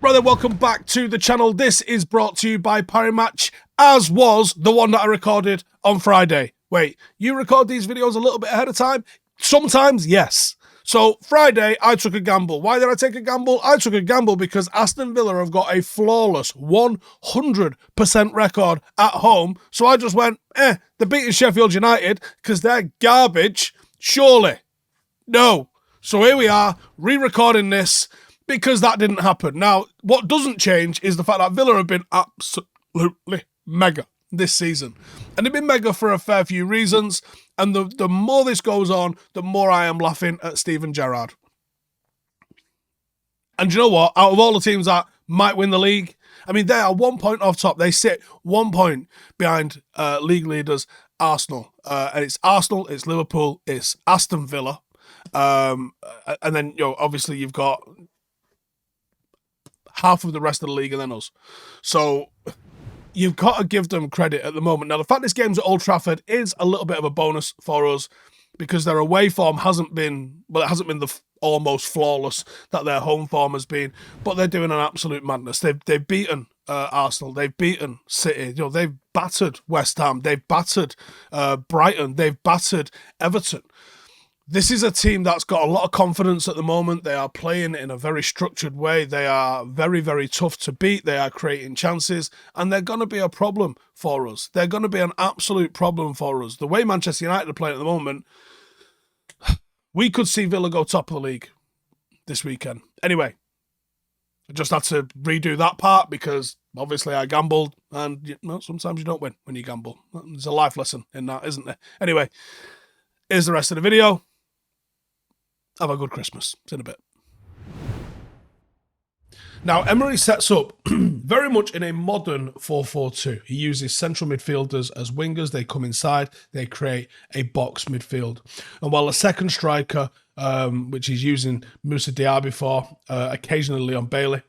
Brother, welcome back to the channel. This is brought to you by Parimatch, as was the one that I recorded on Friday. Wait, you record these videos a little bit ahead of time? Sometimes, yes. So Friday, I took a gamble. Why did I take a gamble? I took a gamble because Aston Villa have got a flawless 100% record at home. So I just went, they're beating Sheffield United because they're garbage. Surely. No. So here we are, re-recording this because that didn't happen. Now, what doesn't change is the fact that Villa have been absolutely mega this season. And they've been mega for a fair few reasons. And the more this goes on, the more I am laughing at Steven Gerrard. And you know what? Out of all the teams that might win the league, I mean, they are 1 point off top. They sit 1 point behind league leaders Arsenal. And it's Arsenal, it's Liverpool, it's Aston Villa. And then, obviously you've got half of the rest of the league and then us. So you've got to give them credit at the moment. Now, the fact this game's at Old Trafford is a little bit of a bonus for us because their away form hasn't been the almost flawless that their home form has been, but they're doing an absolute madness. They've beaten Arsenal, they've beaten City, they've battered West Ham, they've battered Brighton, they've battered Everton. This is a team that's got a lot of confidence at the moment. They are playing in a very structured way. They are very, very tough to beat. They are creating chances, and they're going to be a problem for us. They're going to be an absolute problem for us. The way Manchester United are playing at the moment, we could see Villa go top of the league this weekend. Anyway, I just had to redo that part because obviously I gambled, and sometimes you don't win when you gamble. There's a life lesson in that, isn't there? Anyway, here's the rest of the video. Have a good Christmas. See you in a bit. Now, Emery sets up very much in a modern 4-4-2. He uses central midfielders as wingers. They come inside. They create a box midfield. And while a second striker, which he's using Moussa Diaby for, occasionally Leon Bailey,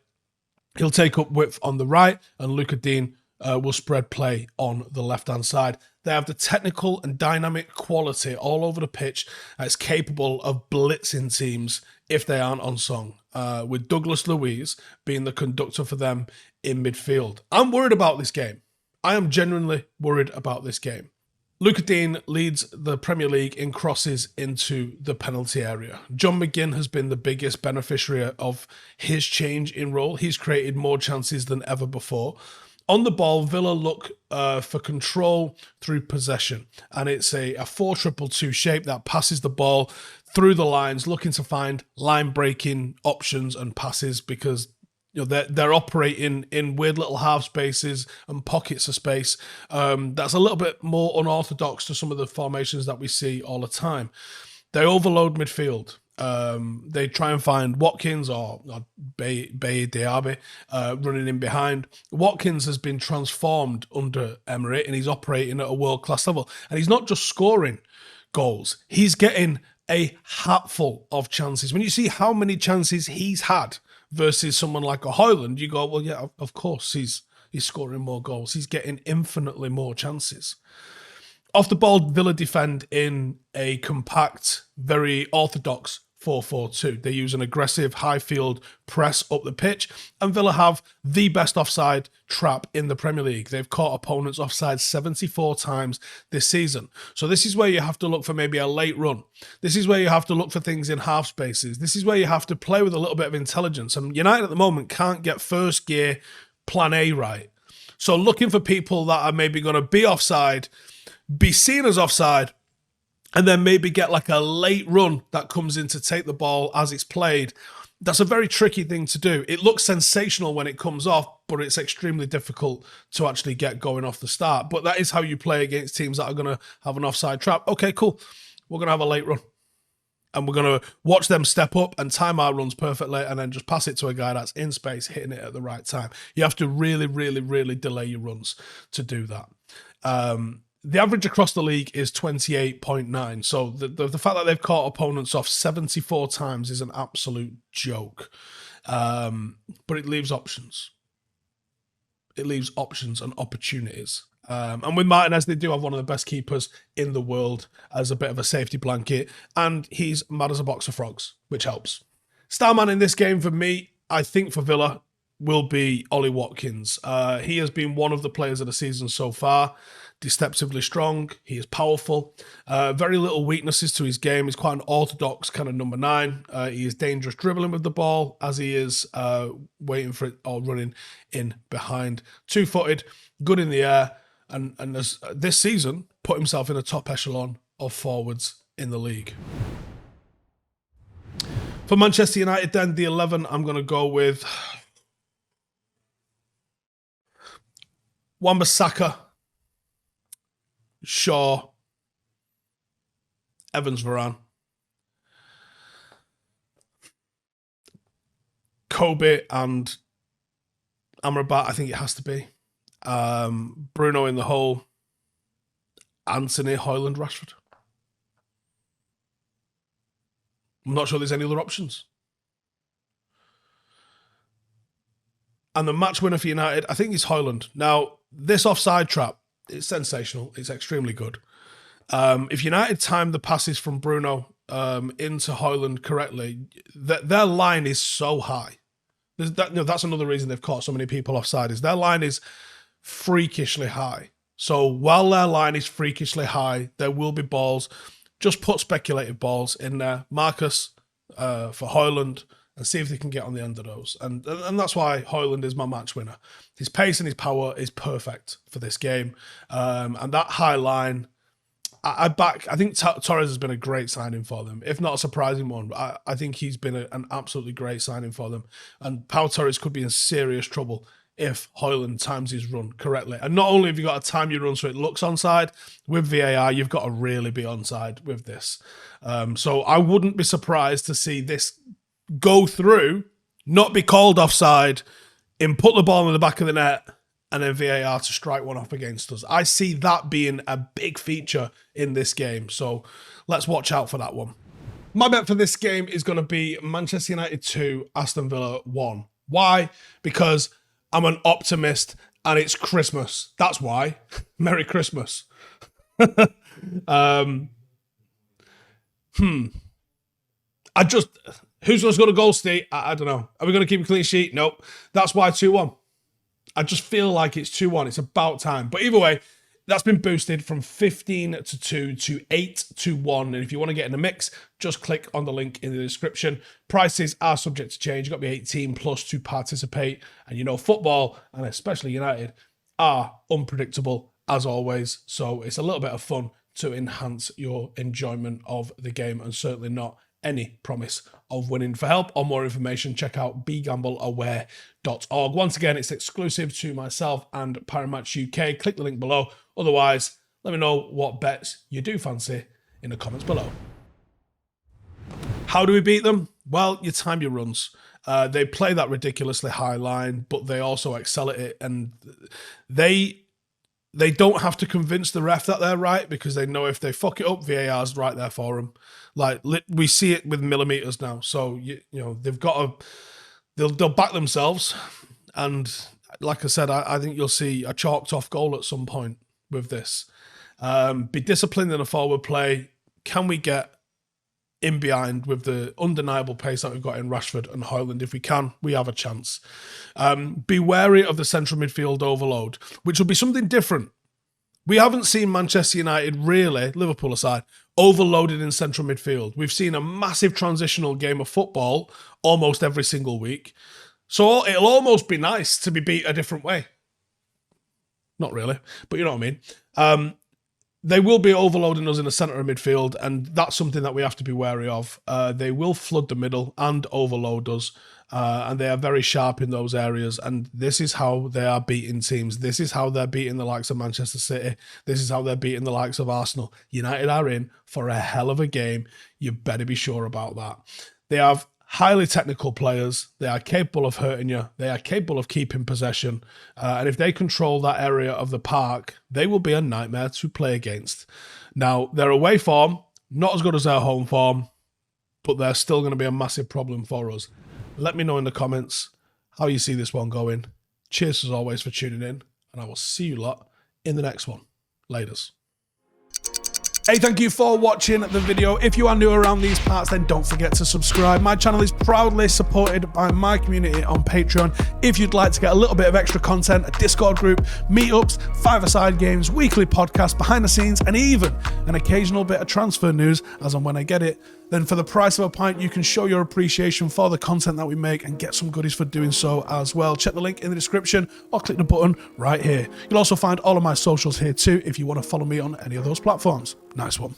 he'll take up width on the right, and Luca Dean will spread play on the left-hand side. They have the technical and dynamic quality all over the pitch that's capable of blitzing teams if they aren't on song, with Douglas Luiz being the conductor for them in midfield. I'm worried about this game. I am genuinely worried about this game. Luca Dean leads the Premier League in crosses into the penalty area. John McGinn has been the biggest beneficiary of his change in role. He's created more chances than ever before. On the ball, Villa look for control through possession, and it's a 4-2-2 shape that passes the ball through the lines, looking to find line-breaking options and passes because they're operating in weird little half spaces and pockets of space. That's a little bit more unorthodox to some of the formations that we see all the time. They overload midfield. They try and find Watkins or Diaby running in behind. Watkins has been transformed under Emery and he's operating at a world-class level. And he's not just scoring goals, he's getting a hatful of chances. When you see how many chances he's had versus someone like a Højlund, you go, well, yeah, of course he's scoring more goals. He's getting infinitely more chances. Off the ball, Villa defend in a compact, very orthodox 4-4-2. They use an aggressive high field press up the pitch, and Villa have the best offside trap in the Premier League. They've caught opponents offside 74 times this season. So this is where you have to look for maybe a late run. This is where you have to look for things in half spaces. This is where you have to play with a little bit of intelligence. And United at the moment can't get first gear plan A right. So looking for people that are maybe going to be offside, be seen as offside, and then maybe get like a late run that comes in to take the ball as it's played. That's a very tricky thing to do. It looks sensational when it comes off, but it's extremely difficult to actually get going off the start. But that is how you play against teams that are going to have an offside trap. Okay, cool. We're going to have a late run. And we're going to watch them step up and time our runs perfectly and then just pass it to a guy that's in space, hitting it at the right time. You have to really, really, really delay your runs to do that. The average across the league is 28.9. So the fact that they've caught opponents off 74 times is an absolute joke. But it leaves options. It leaves options and opportunities. And with Martinez, they do have one of the best keepers in the world as a bit of a safety blanket. And he's mad as a box of frogs, which helps. Star man in this game for me, I think for Villa, will be Ollie Watkins. He has been one of the players of the season so far. Deceptively strong. He is powerful. Very little weaknesses to his game. He's quite an orthodox kind of number 9. He is dangerous dribbling with the ball as he is waiting for it or running in behind. 2-footed, good in the air, and has this season put himself in the top echelon of forwards in the league. For Manchester United then, the 11, I'm going to go with Wan-Bissaka, Shaw, Evans, Varane, Kobe and Amrabat, I think it has to be. Bruno in the hole. Anthony, Højlund, Rashford. I'm not sure there's any other options. And the match winner for United, I think, is Højlund. Now, this offside trap, it's sensational. It's extremely good. If United time the passes from Bruno into Højlund correctly, their line is so high. That's another reason they've caught so many people offside, is their line is freakishly high. So while their line is freakishly high, there will be balls. Just put speculative balls in there. Marcus for Højlund, and see if they can get on the end of those. And that's why Højlund is my match winner. His pace and his power is perfect for this game. And that high line, I think Torres has been a great signing for them, if not a surprising one. I think he's been an absolutely great signing for them. And Pau Torres could be in serious trouble if Højlund times his run correctly. And not only have you got to time your run so it looks onside, with VAR, you've got to really be onside with this. So I wouldn't be surprised to see this go through, not be called offside, and put the ball in the back of the net, and then VAR to strike one off against us. I see that being a big feature in this game. So let's watch out for that one. My bet for this game is going to be Manchester United 2, Aston Villa 1. Why? Because I'm an optimist and it's Christmas. That's why. Merry Christmas. Who's going to score a goal, Steve? I don't know. Are we going to keep a clean sheet? Nope. That's why 2-1. I just feel like it's 2-1. It's about time. But either way, that's been boosted from 15-2 to 8-1. And if you want to get in the mix, just click on the link in the description. Prices are subject to change. You've got to be 18 plus to participate. And you know, football, and especially United, are unpredictable as always. So it's a little bit of fun to enhance your enjoyment of the game, and certainly not any promise of winning. For help or more information, check out begambleaware.org. Once again, it's exclusive to myself and Parimatch UK. Click the link below. Otherwise, let me know what bets you do fancy in the comments below. How do we beat them? Well, you time your runs. They play that ridiculously high line, but they also excel at it, and they don't have to convince the ref that they're right, because they know if they fuck it up, VAR's right there for them. Like, we see it with millimeters now. So, you know, they've got to, they'll back themselves. And like I said, I think you'll see a chalked off goal at some point with this. Be disciplined in a forward play. Can we get in behind with the undeniable pace that we've got in Rashford and Højlund? If we can, we have a chance. Be wary of the central midfield overload, which will be something different. We haven't seen Manchester United really, Liverpool aside, overloaded in central midfield. We've seen a massive transitional game of football almost every single week. So it'll almost be nice to be beat a different way. Not really, but you know what I mean. They will be overloading us in the centre of midfield, and that's something that we have to be wary of. They will flood the middle and overload us, and they are very sharp in those areas, and this is how they are beating teams. This is how they're beating the likes of Manchester City. This is how they're beating the likes of Arsenal. United are in for a hell of a game. You better be sure about that. They have highly technical players. They are capable of hurting you. They are capable of keeping possession. And if they control that area of the park, they will be a nightmare to play against. Now, their away form, not as good as their home form, but they're still going to be a massive problem for us. Let me know in the comments how you see this one going. Cheers as always for tuning in, and I will see you lot in the next one. Laters. Hey, thank you for watching the video. If you are new around these parts, then don't forget to subscribe. My channel is proudly supported by my community on Patreon. If you'd like to get a little bit of extra content, a Discord group, meetups, five-a-side games, weekly podcasts, behind the scenes, and even an occasional bit of transfer news as and when I get it, then for the price of a pint, you can show your appreciation for the content that we make and get some goodies for doing so as well. Check the link in the description or click the button right here. You'll also find all of my socials here too if you want to follow me on any of those platforms. Nice one.